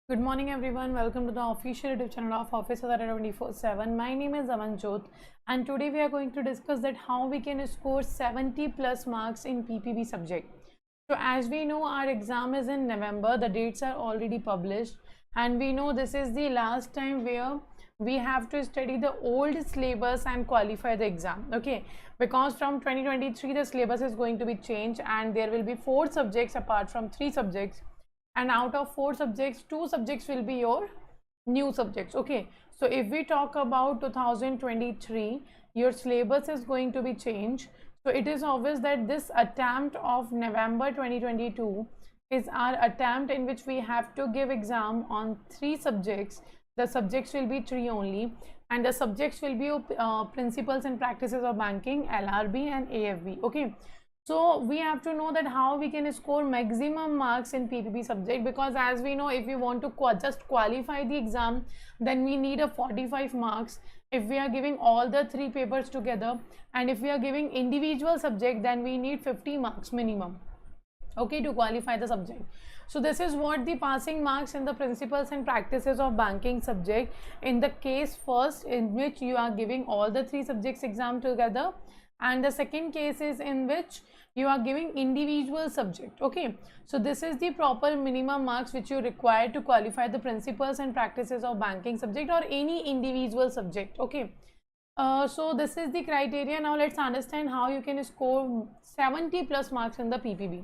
Good morning everyone, welcome to the official YouTube channel of Office of Adda 24/7. My name is Amanjyot and today we are going to discuss that how we can score 70 plus marks in PPB subject. So as we know, our exam is in November, the dates are already published and we know this is the last time where we have to study the old syllabus and qualify the exam, okay, because from 2023 the syllabus is going to be changed and there will be 4 subjects apart from 3 subjects, and out of 4 subjects 2 subjects will be your new subjects. Okay, so if we talk about 2023, your syllabus is going to be changed, so it is obvious that this attempt of November 2022 is our attempt in which we have to give exam on 3 subjects. The subjects will be 3 only, and the subjects will be principles and practices of banking, LRB and AFB. Okay, so we have to know that how we can score maximum marks in PPB subject, because as we know, if we want to just qualify the exam, then we need a 45 marks if we are giving all the 3 papers together, and if we are giving individual subject then we need 50 marks minimum, okay, to qualify the subject. So this is what the passing marks in the principles and practices of banking subject in the case first in which you are giving all the 3 subjects exam together, and the second case is in which you are giving individual subject. Okay, so this is the proper minimum marks which you require to qualify the principles and practices of banking subject or any individual subject. Okay, so this is the criteria. Now let's understand how you can score 70 plus marks in the PPB.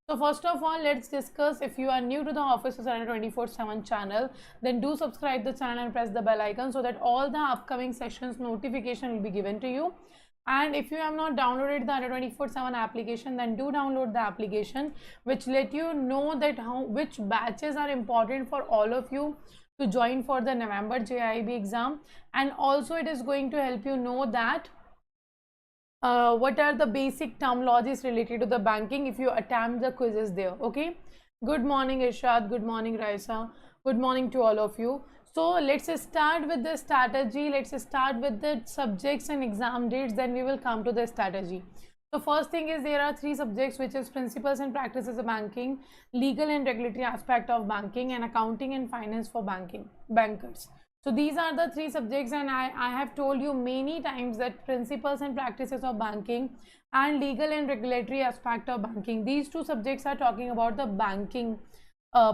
So first of all, let's discuss, if you are new to the Office of Adda 24/7 channel, then do subscribe the channel and press the bell icon so that all the upcoming sessions notification will be given to you. And if you have not downloaded the Adda 24/7 application, then do download the application, which let you know that which batches are important for all of you to join for the November JAIIB exam, and also it is going to help you know that what are the basic terminologies related to the banking if you attempt the quizzes there. Okay, good morning Irshad, good morning Raisa, good morning to all of you. So let's start with the strategy. Let's start with the subjects and exam dates, then we will come to the strategy. So first thing is, there are 3 subjects, which is principles and practices of banking, legal and regulatory aspect of banking, and accounting and finance for bankers. So these are the 3 subjects, and I have told you many times that principles and practices of banking and legal and regulatory aspect of banking, these 2 subjects are talking about the banking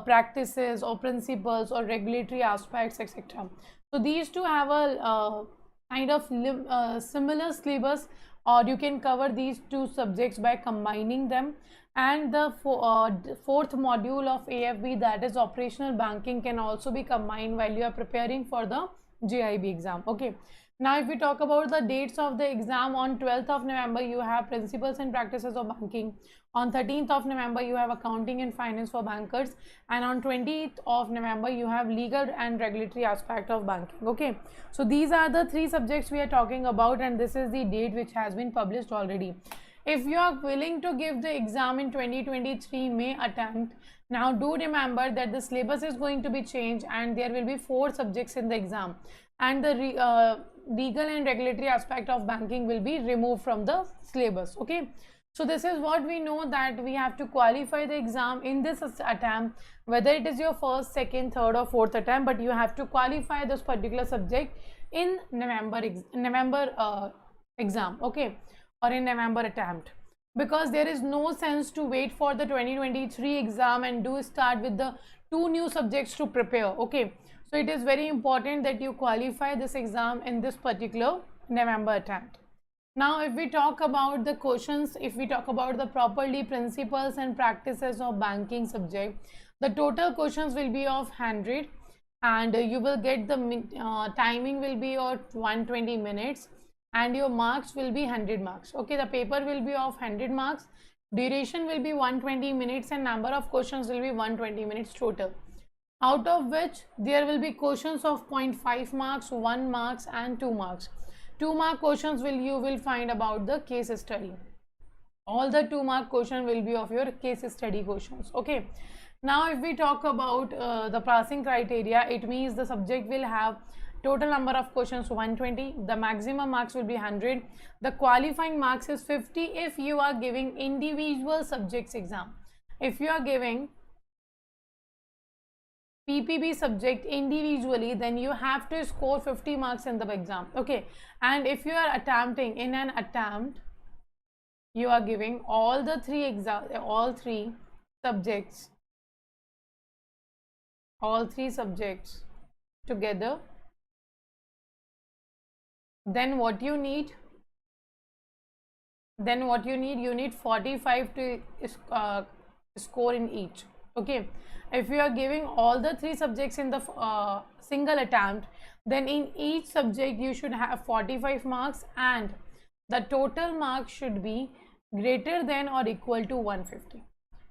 practices or principles or regulatory aspects, etc. So these 2 have a kind of similar syllabus, or you can cover these 2 subjects by combining them. And the 4th module of AFB, that is operational banking, can also be combined while you are preparing for the JAIIB exam. Okay, now if we talk about the dates of the exam, on 12th of November you have principles and practices of banking, on 13th of November you have accounting and finance for bankers, and on 20th of November you have legal and regulatory aspect of banking. Okay, so these are the 3 subjects we are talking about, and this is the date which has been published already. If you are willing to give the exam in 2023 May attempt, now do remember that the syllabus is going to be changed and there will be 4 subjects in the exam, and the legal and regulatory aspect of banking will be removed from the syllabus. Okay, so this is what we know, that we have to qualify the exam in this attempt, whether it is your first, second, third or fourth attempt, but you have to qualify this particular subject in November exam. Okay, or in November attempt, because there is no sense to wait for the 2023 exam and do start with the 2 new subjects to prepare. Okay, so it is very important that you qualify this exam in this particular November attempt. Now if we talk about the questions, if we talk about the properly principles and practices of banking subject, the total questions will be of 100, and you will get the timing will be of 120 minutes, and your marks will be 100 marks. Okay, the paper will be of 100 marks, duration will be 120 minutes, and number of questions will be 120 minutes total, out of which there will be questions of 0.5 marks, 1 marks and 2 marks. 2 mark questions you will find about the case study. All the 2 mark question will be of your case study questions. Okay, now if we talk about the passing criteria, it means the subject will have total number of questions 120, the maximum marks will be 100, the qualifying marks is 50 if you are giving individual subjects exam. If you are giving PPB subject individually, then you have to score 50 marks in the exam. Okay, and if you are attempting in an attempt, you are giving all three subjects, together, then what you need, you need 45 to score in each. Okay, if you are giving all the three subjects in the single attempt, then in each subject you should have 45 marks, and the total marks should be greater than or equal to 150.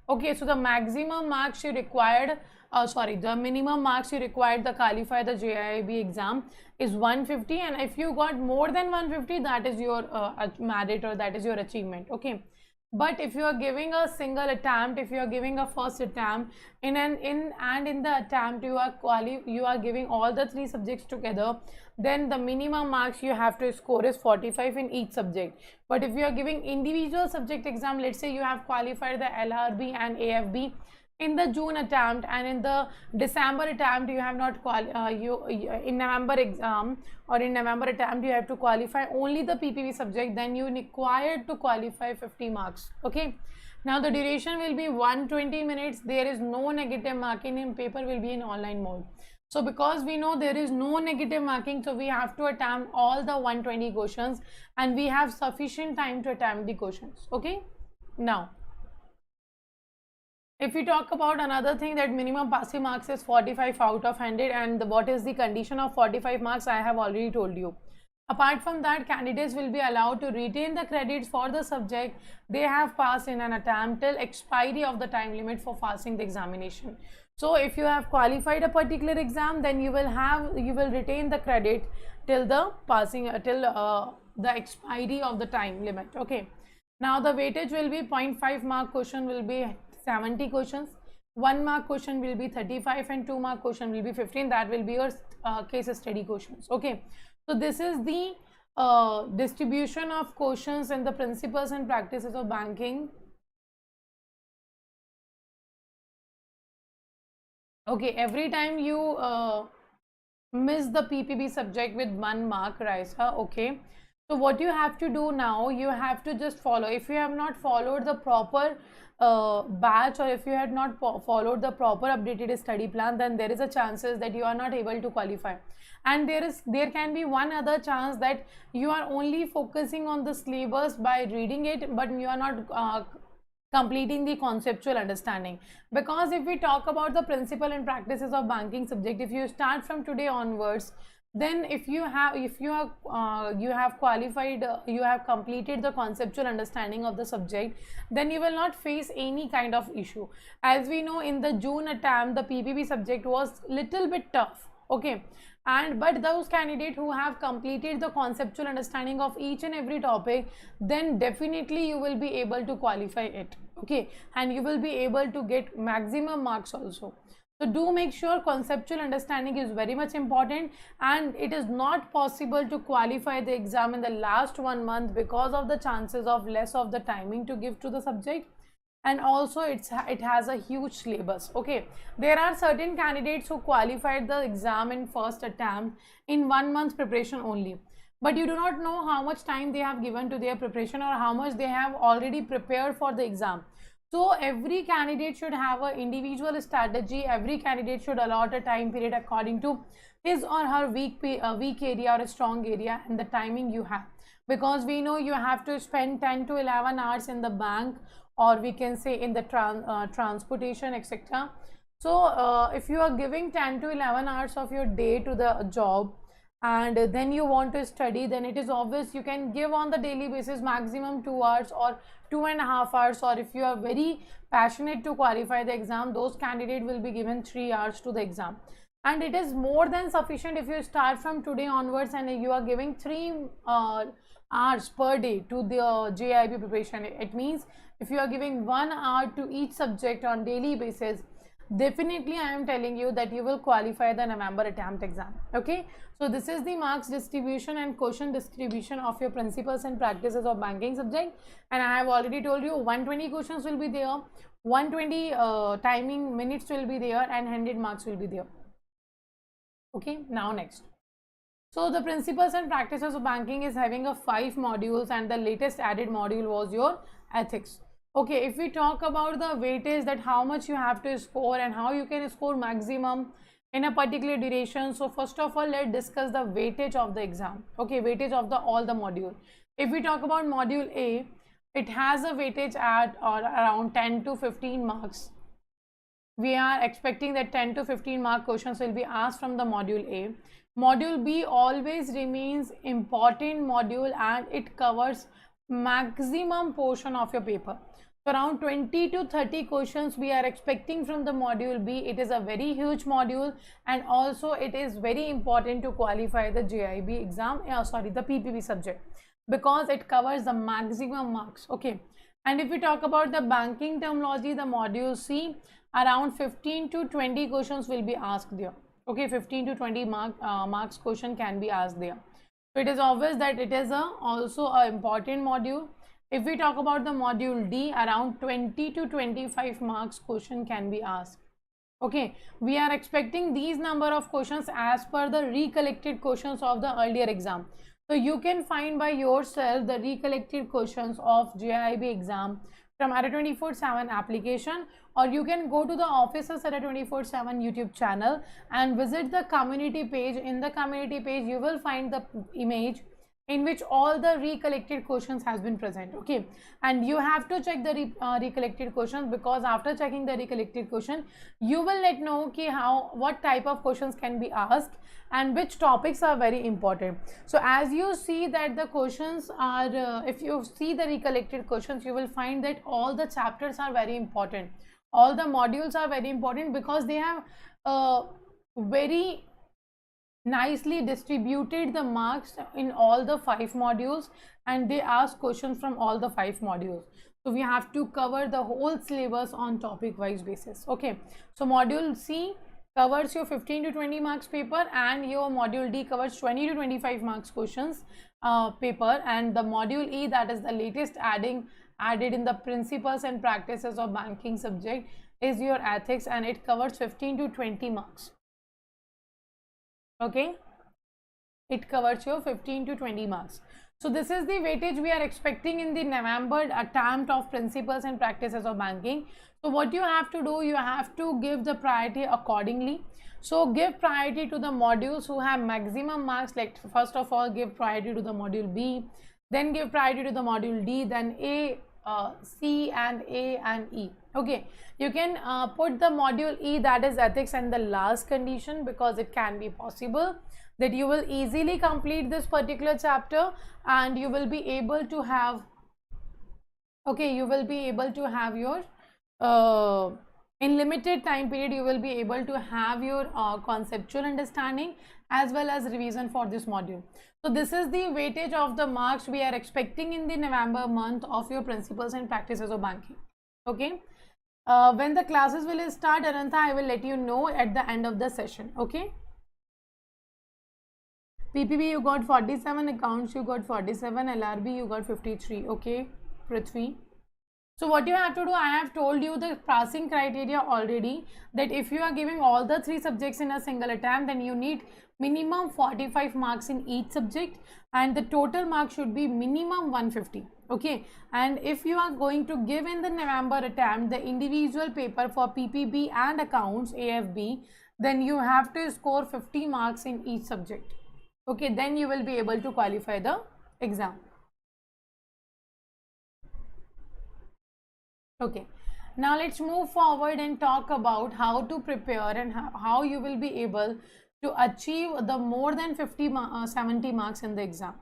Okay, so the maximum marks you required, the minimum marks you required to qualify the JAIIB exam is 150, and if you got more than 150, that is your merit, or that is your achievement. Okay, but if you are giving a single attempt, if you are giving a first attempt in the attempt you are giving all the three subjects together, then the minimum marks you have to score is 45 in each subject. But if you are giving individual subject exam, let's say you have qualified the LRB and AFB in the June attempt, and in the December attempt you have not in November exam or in November attempt you have to qualify only the PPB subject, then you required to qualify 50 marks. Okay, now the duration will be 120 minutes. There is no negative marking, in paper will be in online mode. So because we know there is no negative marking, so we have to attempt all the 120 questions, and we have sufficient time to attempt the questions. Okay, now if we talk about another thing, that minimum passing marks is 45 out of 100, and what is the condition of 45 marks, I have already told you. Apart from that, candidates will be allowed to retain the credits for the subject they have passed in an attempt till expiry of the time limit for passing the examination. So if you have qualified a particular exam, then you will retain the credit till the the expiry of the time limit. Okay, now the weightage will be 0.5 mark question will be 70 questions, 1 mark question will be 35, and 2 mark question will be 15. That will be your case study questions. Okay, so this is the distribution of questions and the principles and practices of banking. Okay, every time you miss the PPB subject with 1 mark, Raisa. Okay, so what you have to do now, you have to just follow. If you have not followed the proper batch, or if you had not followed the proper updated study plan, then there is a chances that you are not able to qualify. And there can be one other chance, that you are only focusing on the syllabus by reading it, but you are not completing the conceptual understanding. Because if we talk about the principle and practices of banking subject, if you start from today onwards, then if you have qualified, you have completed the conceptual understanding of the subject, then you will not face any kind of issue. As we know, in the June attempt the PPB subject was little bit tough. Okay, but those candidates who have completed the conceptual understanding of each and every topic, then definitely you will be able to qualify it. Okay, and you will be able to get maximum marks also. So do make sure conceptual understanding is very much important, and it is not possible to qualify the exam in the last 1 month because of the chances of less of the timing to give to the subject, and also it has a huge syllabus. Okay, there are certain candidates who qualified the exam in first attempt in 1 month preparation only, but you do not know how much time they have given to their preparation or how much they have already prepared for the exam. So every candidate should have an individual strategy. Every candidate should allot a time period according to his or her weak area or a strong area and the timing you have. Because we know you have to spend 10 to 11 hours in the bank, or we can say in the transportation, etc. So if you are giving 10 to 11 hours of your day to the job, and then you want to study, then it is obvious you can give on the daily basis maximum 2 hours or 2.5 hours, or if you are very passionate to qualify the exam, those candidates will be given 3 hours to the exam. And it is more than sufficient if you start from today onwards and you are giving 3 hours per day to the JAIIB preparation. It means if you are giving 1 hour to each subject on daily basis, definitely I am telling you that you will qualify the November attempt exam. Okay, so this is the marks distribution and question distribution of your principles and practices of banking subject, and I have already told you 120 questions will be there, 120 timing minutes will be there, and 100 marks will be there. Okay, now next. So the principles and practices of banking is having a 5 modules, and the latest added module was your ethics. Okay, if we talk about the weightage, that how much you have to score and how you can score maximum in a particular duration. So first of all, let's discuss the weightage of the exam. Okay, weightage of the all the module. If we talk about module A, it has a weightage at or around 10 to 15 marks. We are expecting that 10 to 15 mark questions will be asked from the module A. Module B always remains important module, and it covers maximum portion of your paper. So around 20 to 30 questions we are expecting from the module B. It is a very huge module, and also it is very important to qualify the JAIIB exam, the PPB subject, because it covers the maximum marks. Okay, and if we talk about the banking terminology, the module C, around 15 to 20 questions will be asked there. Okay, 15 to 20 marks question can be asked there. So it is obvious that it is also an important module. If we talk about the module D, around 20 to 25 marks question can be asked. Okay, we are expecting these number of questions as per the recollected questions of the earlier exam. So you can find by yourself the recollected questions of JAIIB exam from Adda 24/7 application, or you can go to the Officers Adda 24/7 YouTube channel and visit the community page. In the community page you will find the image in which all the recollected questions has been present. Okay, and you have to check the recollected questions, because after checking the recollected question you will let know ki what type of questions can be asked and which topics are very important. So as you see that the questions are if you see the recollected questions, you will find that all the chapters are very important, all the modules are very important, because they have very nicely distributed the marks in all the 5 modules, and they ask questions from all the 5 modules. So we have to cover the whole syllabus on topic wise basis. Okay, so module C covers your 15 to 20 marks paper, and your module D covers 20 to 25 marks questions paper, and the module E, that is the latest added in the principles and practices of banking subject, is your ethics, and it covers 15 to 20 marks. Okay, it covers your 15 to 20 marks. So this is the weightage we are expecting in the November attempt of principles and practices of banking. So what you have to do, you have to give the priority accordingly. So give priority to the modules who have maximum marks. Like first of all, give priority to the module B, then give priority to the module D, then A, C and A and E. Okay, you can put the module E, that is ethics, and the last condition, because it can be possible that you will easily complete this particular chapter and you will be able to have, okay, you will be able to have your in limited time period you will be able to have your conceptual understanding as well as revision for this module. So this is the weightage of the marks we are expecting in the November month of your principles and practices of banking. Okay, when the classes will start, Anantha, I will let you know at the end of the session. Okay, PPB you got 47, accounts you got 47, LRB you got 53. Okay, Prithvi. So what you have to do, I have told you the passing criteria already, that if you are giving all the 3 subjects in a single attempt, then you need minimum 45 marks in each subject, and the total mark should be minimum 150. Okay, and if you are going to give in the November attempt the individual paper for PPB and accounts AFB, then you have to score 50 marks in each subject. Okay, then you will be able to qualify the exam. Okay, now let's move forward and talk about how to prepare and how you will be able to achieve the more than 70 marks in the exam.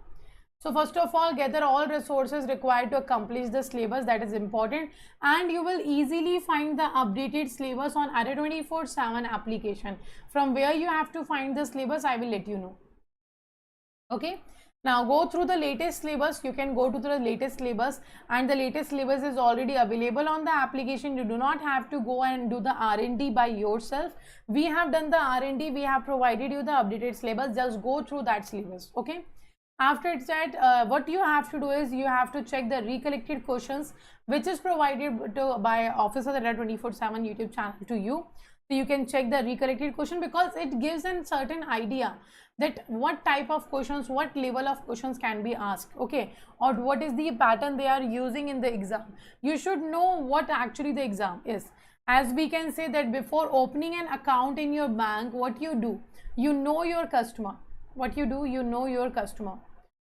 So first of all, gather all resources required to accomplish the syllabus, that is important, and you will easily find the updated syllabus on Adda 24/7 application. From where you have to find the syllabus, I will let you know. Okay, Now go through the latest syllabus. You can go to the latest syllabus, and the latest syllabus is already available on the application. You do not have to go and do the R&D by yourself. We have done the R&D. We have provided you the updated syllabus. Just go through that syllabus. Okay. After that, what you have to do is you have to check the recollected questions, which is provided by Office of the Adda 24/7 YouTube channel to you. So you can check the recollected question, because it gives a certain idea that what type of questions, what level of questions can be asked, okay, or what is the pattern they are using in the exam. You should know what actually the exam is. As we can say that before opening an account in your bank, what you do, you know your customer. What you do, you know your customer.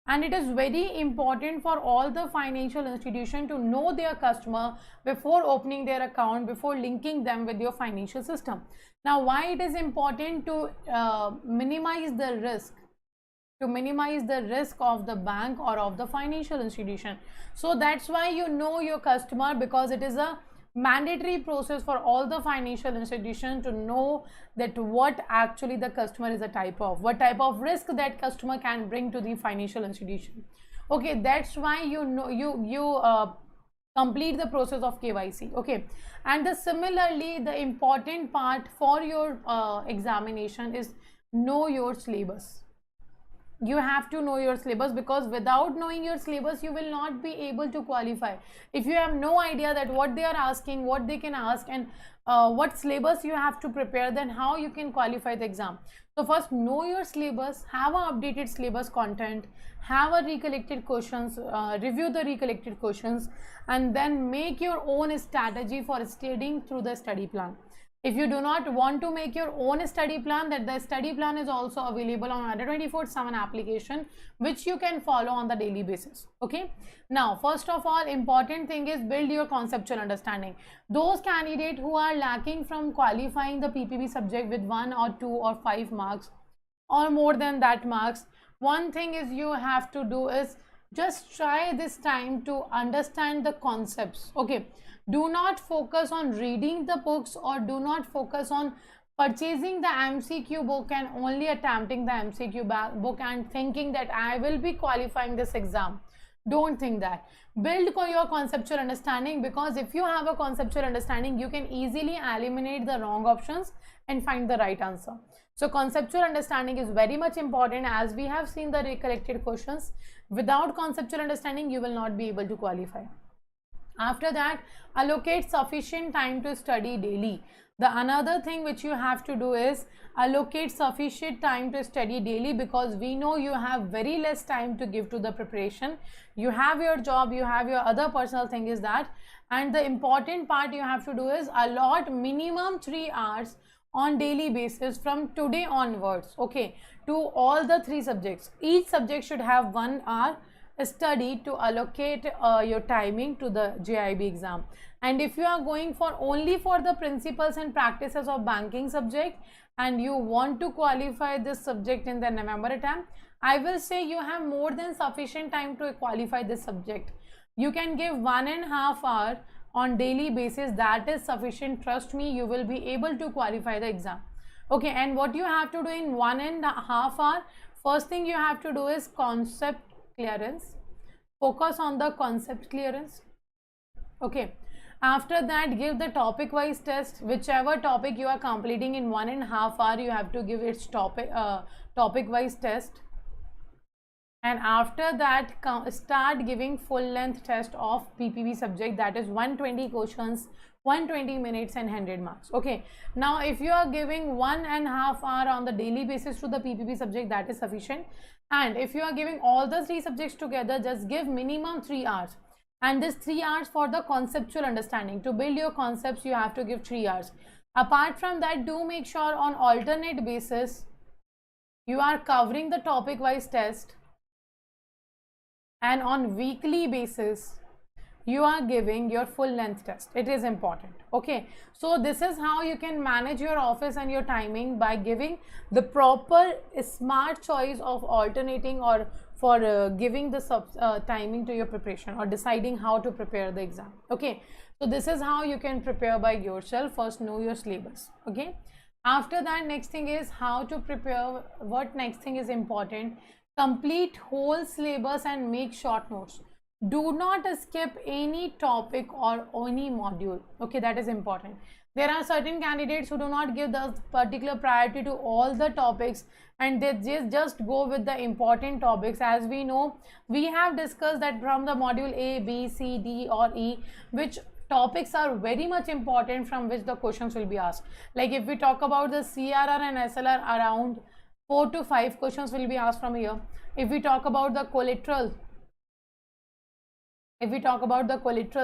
And it is very important for all the financial institution to know their customer before opening their account, before linking them with your financial system. Now, why it is important to minimize the risk? To minimize the risk of the bank or of the financial institution. So that's why you know your customer, because it is a mandatory process for all the financial institutions to know that what actually the customer is a type of, what type of risk that customer can bring to the financial institution. Okay, that's why you know you complete the process of KYC. Okay, and similarly the important part for your examination is know your syllabus. You have to know your syllabus, because without knowing your syllabus you will not be able to qualify. If you have no idea that what they are asking, what they can ask, and what syllabus you have to prepare, then how you can qualify the exam. So first know your syllabus, have a updated syllabus content, have a recollected questions, review the recollected questions, and then make your own strategy for studying through the study plan. If you do not want to make your own study plan, that the study plan is also available on Adda 24/7 application, which you can follow on the daily basis. Okay. Now, first of all, important thing is build your conceptual understanding. Those candidates who are lacking from qualifying the PPB subject with 1 or 2 or 5 marks or more than that marks, one thing is you have to do is just try this time to understand the concepts. Okay, do not focus on reading the books, or do not focus on purchasing the MCQ book and only attempting the MCQ book and thinking that I will be qualifying this exam. Don't think that. Build your conceptual understanding, because if you have a conceptual understanding, you can easily eliminate the wrong options and find the right answer. So conceptual understanding is very much important, as we have seen the recollected questions. Without conceptual understanding, you will not be able to qualify. After that, allocate sufficient time to study daily. The another thing which you have to do is allocate sufficient time to study daily, because we know you have very less time to give to the preparation. You have your job, you have your other personal thing is that, and the important part you have to do is allot minimum 3 hours on daily basis from today onwards, okay, to all the 3 subjects. Each subject should have 1 hour study to allocate your timing to the JAIIB exam. And if you are going for only for the principles and practices of banking subject and you want to qualify this subject in the November attempt, I will say you have more than sufficient time to qualify this subject. You can give 1.5 hours on daily basis. That is sufficient. Trust me, you will be able to qualify the exam. Okay, and what you have to do in 1.5 hours, first thing you have to do is concept clearance. Focus on the concept clearance. Okay, after that give the topic wise test. Whichever topic you are completing in 1.5 hours, you have to give its topic wise test. And after that start giving full length test of PPB subject, that is 120 questions, 120 minutes and 100 marks. Okay, now if you are giving 1.5 hours on the daily basis to the PPB subject, that is sufficient. And if you are giving all the 3 subjects together, just give minimum 3 hours. And this 3 hours for the conceptual understanding. To build your concepts, you have to give 3 hours. Apart from that, do make sure on alternate basis you are covering the topic wise test, and on weekly basis you are giving your full length test. It is important. Okay, so this is how you can manage your office and your timing, by giving the proper smart choice of alternating or for giving the timing to your preparation, or deciding how to prepare the exam. Okay, so this is how you can prepare by yourself. First know your syllabus. Okay, after that next thing is how to prepare. What next thing is important? complete whole syllabus and make short notes. Do not skip any topic or any module. Okay, that is important. There are certain candidates who do not give the particular priority to all the topics and they just go with the important topics. As we know, we have discussed that from the module A, B, C, D or E, which topics are very much important from which the questions will be asked. Like if we talk about the CRR and SLR, around 4 to 5 questions will be asked from here. If we talk about the collateral,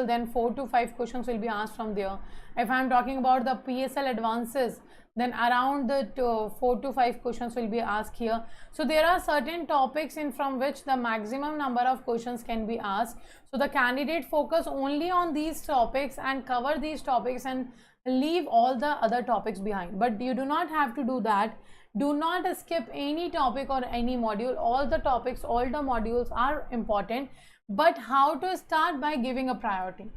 then 4 to 5 questions will be asked from there. If I am talking about the PSL advances, then around the 4 to 5 questions will be asked here. So there are certain topics in from which the maximum number of questions can be asked. So the candidate focus only on these topics and cover these topics and leave all the other topics behind. But you do not have to do that. Do not skip any topic or any module. All the topics, all the modules are important. But how to start? By giving a priority.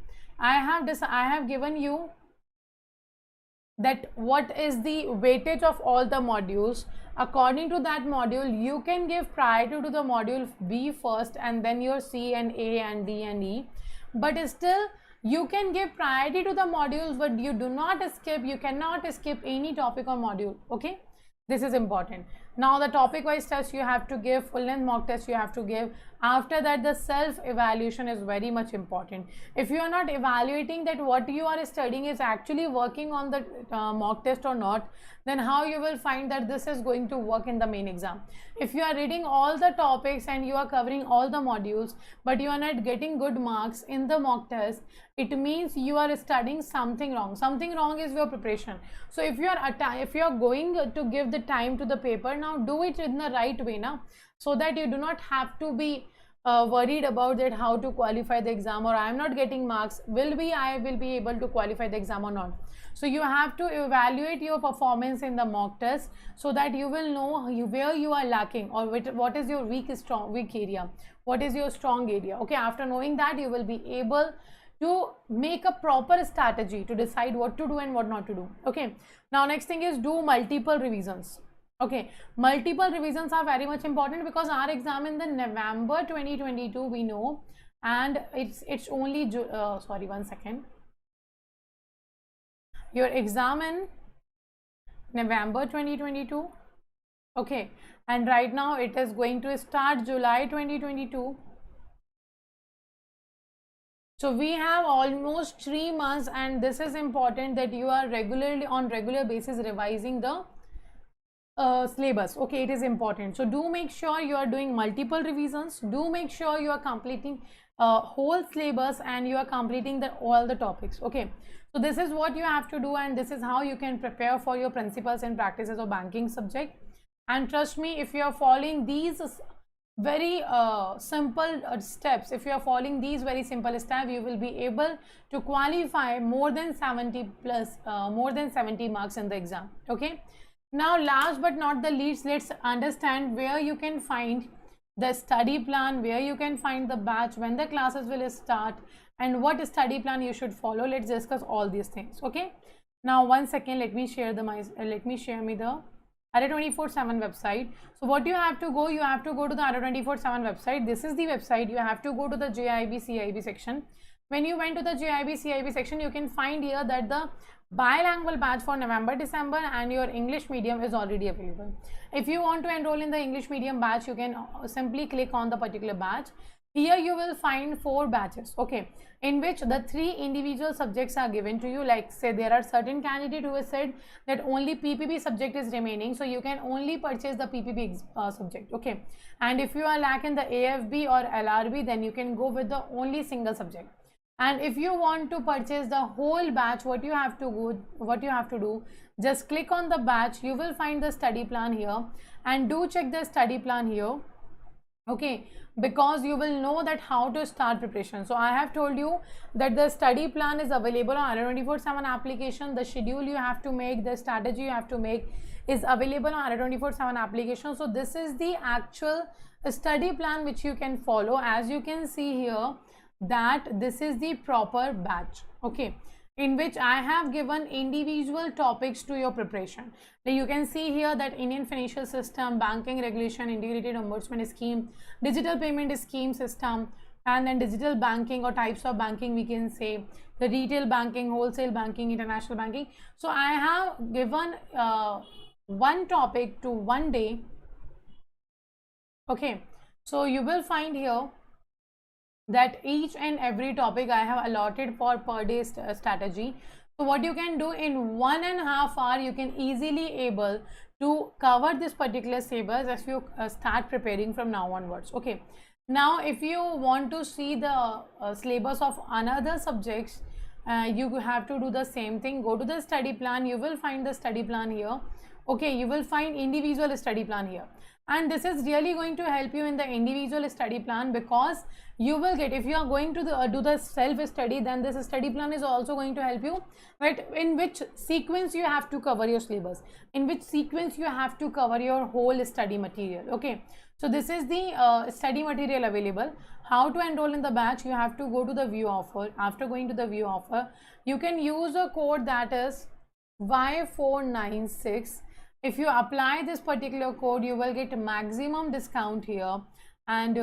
I have given you that what is the weightage of all the modules. According to that module, you can give priority to the module B first and then your C and A and D and E. But still you can give priority to the modules, but you do not skip, you cannot skip any topic or module. Okay, this is important. Now the topic wise test you have to give, full length mock test you have to give. After that, the self evaluation is very much important. If you are not evaluating that what you are studying is actually working on the mock test or not, then how you will find that this is going to work in the main exam? If you are reading all the topics and you are covering all the modules, but you are not getting good marks in the mock test, it means you are studying something wrong. Something wrong is your preparation. So if you are going to give the time to the paper, now do it in the right way now, so that you do not have to be worried about that how to qualify the exam, or I am not getting marks, I will be able to qualify the exam or not. So you have to evaluate your performance in the mock test so that you will know where you are lacking, or what is your weak area, what is your strong area. Okay, after knowing that, you will be able to make a proper strategy to decide what to do and what not to do. Okay, now next thing is do multiple revisions. Okay, multiple revisions are very much important because our exam in the November 2022 we know, and it's only sorry, one second. Your exam in November 2022. Okay, and right now it is going to start July 2022. So we have almost 3 months, and this is important that you are on regular basis revising the syllabus. Okay, it is important. So do make sure you are doing multiple revisions. Do make sure you are completing whole syllabus and you are completing all the topics. Okay, so this is what you have to do, and this is how you can prepare for your principles and practices of banking subject. And trust me, if you are following these very simple steps, if you are following these very simple steps, you will be able to qualify more than 70 marks in the exam. Okay, now last but not the least, let's understand where you can find the study plan, where you can find the batch, when the classes will start, and what study plan you should follow. Let's discuss all these things. Okay, now one second, let me share the Adda 24/7 website. So what you have to go, to the Adda 24/7 website. This is the website. You have to go to the JAIIB CAIIB section. When you went to the JAIIB CAIIB section, you can find here that the bilingual batch for November, December and your English medium is already available. If you want to enroll in the English medium batch, you can simply click on the particular batch. Here you will find 4 batches, okay, in which the 3 individual subjects are given to you. Like say there are certain candidate who has said that only PPB subject is remaining, so you can only purchase the PPB subject. Okay, and if you are lacking the AFB or LRB, then you can go with the only single subject. And if you want to purchase the whole batch, what you have to do, just click on the batch. You will find the study plan here, and do check the study plan here. Okay, because you will know that how to start preparation. So I have told you that the study plan is available on Adda 24/7 application. The schedule you have to make, the strategy you have to make is available on Adda 24/7 application. So this is the actual study plan which you can follow. As you can see here, that this is the proper batch. Okay, in which I have given individual topics to your preparation. Now you can see here that Indian financial system, banking regulation, integrated ombudsman scheme, digital payment scheme system, and then digital banking or types of banking, we can say the retail banking, wholesale banking, international banking. So I have given one topic to one day. Okay, so you will find here that each and every topic I have allotted for per day strategy. So what you can do in 1.5 hours, you can easily able to cover this particular syllabus as you start preparing from now onwards. Okay, now if you want to see the syllabus of another subjects, you have to do the same thing. Go to the study plan, you will find the study plan here. Okay, you will find individual study plan here, and this is really going to help you in the individual study plan, because you will get, if you are going to do the self study, then this study plan is also going to help you, right, in which sequence you have to cover your syllabus, in which sequence you have to cover your whole study material. Okay, so this is the study material available. How to enroll in the batch? You have to go to the view offer. After going to the view offer, you can use a code that is Y496. If you apply this particular code, you will get maximum discount here, and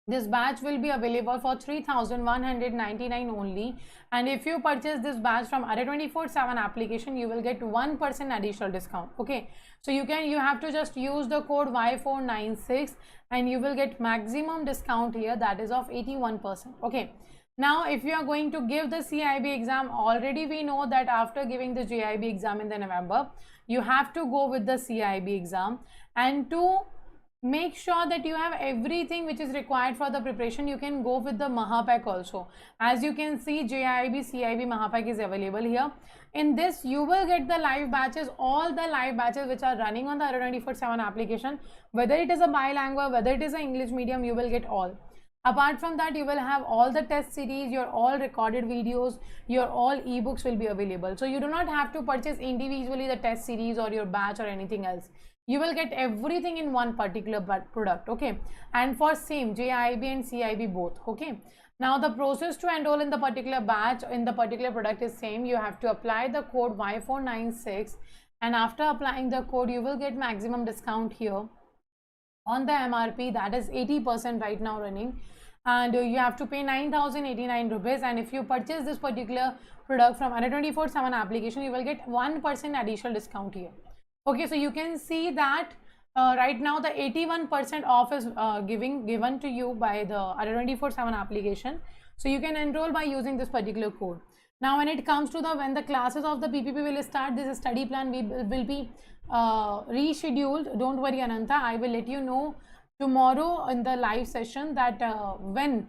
this batch will be available for 3,199 only. And if you purchase this batch from Adda 24/7 application, you will get 1% additional discount. Okay, so you have to just use the code Y496 and you will get maximum discount here, that is of 81%. Okay, now if you are going to give the CAIIB exam, already we know that after giving the JAIIB exam in the November, you have to go with the CAIIB exam, and to make sure that you have everything which is required for the preparation, you can go with the Mahapack also. As you can see, JAIIB CAIIB Mahapack is available here. In this you will get the live batches, all the live batches which are running on the Adda 24/7 application, whether it is a bilingual, whether it is an English medium, you will get all. Apart from that, you will have all the test series, your all recorded videos, your all ebooks will be available. So you do not have to purchase individually the test series or your batch or anything else. You will get everything in one particular product. Okay, and for same JAIIB and CAIIB both. Okay, now the process to enroll in the particular batch, in the particular product is same. You have to apply the code Y496, and after applying the code, you will get maximum discount here on the MRP, that is 80% right now running, and you have to pay 9,089 rupees. And if you purchase this particular product from Adda 24/7 application, you will get 1% additional discount here. Okay, so you can see that right now the 81% off is given to you by the Adda 24/7 application. So you can enroll by using this particular code. Now when it comes to when the classes of the PPP will start, this study plan will be rescheduled. Don't worry, Ananta, I will let you know tomorrow in the live session that when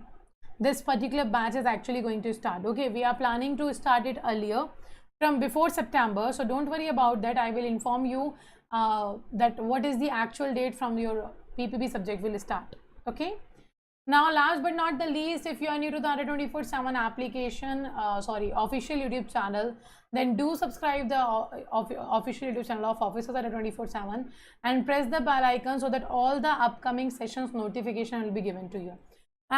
this particular batch is actually going to start. Okay, we are planning to start it earlier, from before September, so don't worry about that. I will inform you that what is the actual date from your PPP subject will start. Okay, now last but not the least, if you are new to the Adda 24/7 application, official YouTube channel, then do subscribe the official YouTube channel of Officers Adda 24/7 and press the bell icon so that all the upcoming sessions notification will be given to you.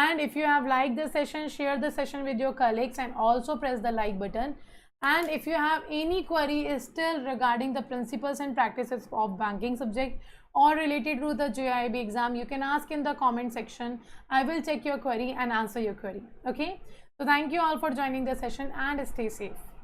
And if you have liked the session, share the session with your colleagues and also press the like button. And if you have any query still regarding the principles and practices of banking subject or related to the JAIIB exam, you can ask in the comment section. I will check your query and answer your query. Okay, so thank you all for joining the session and stay safe.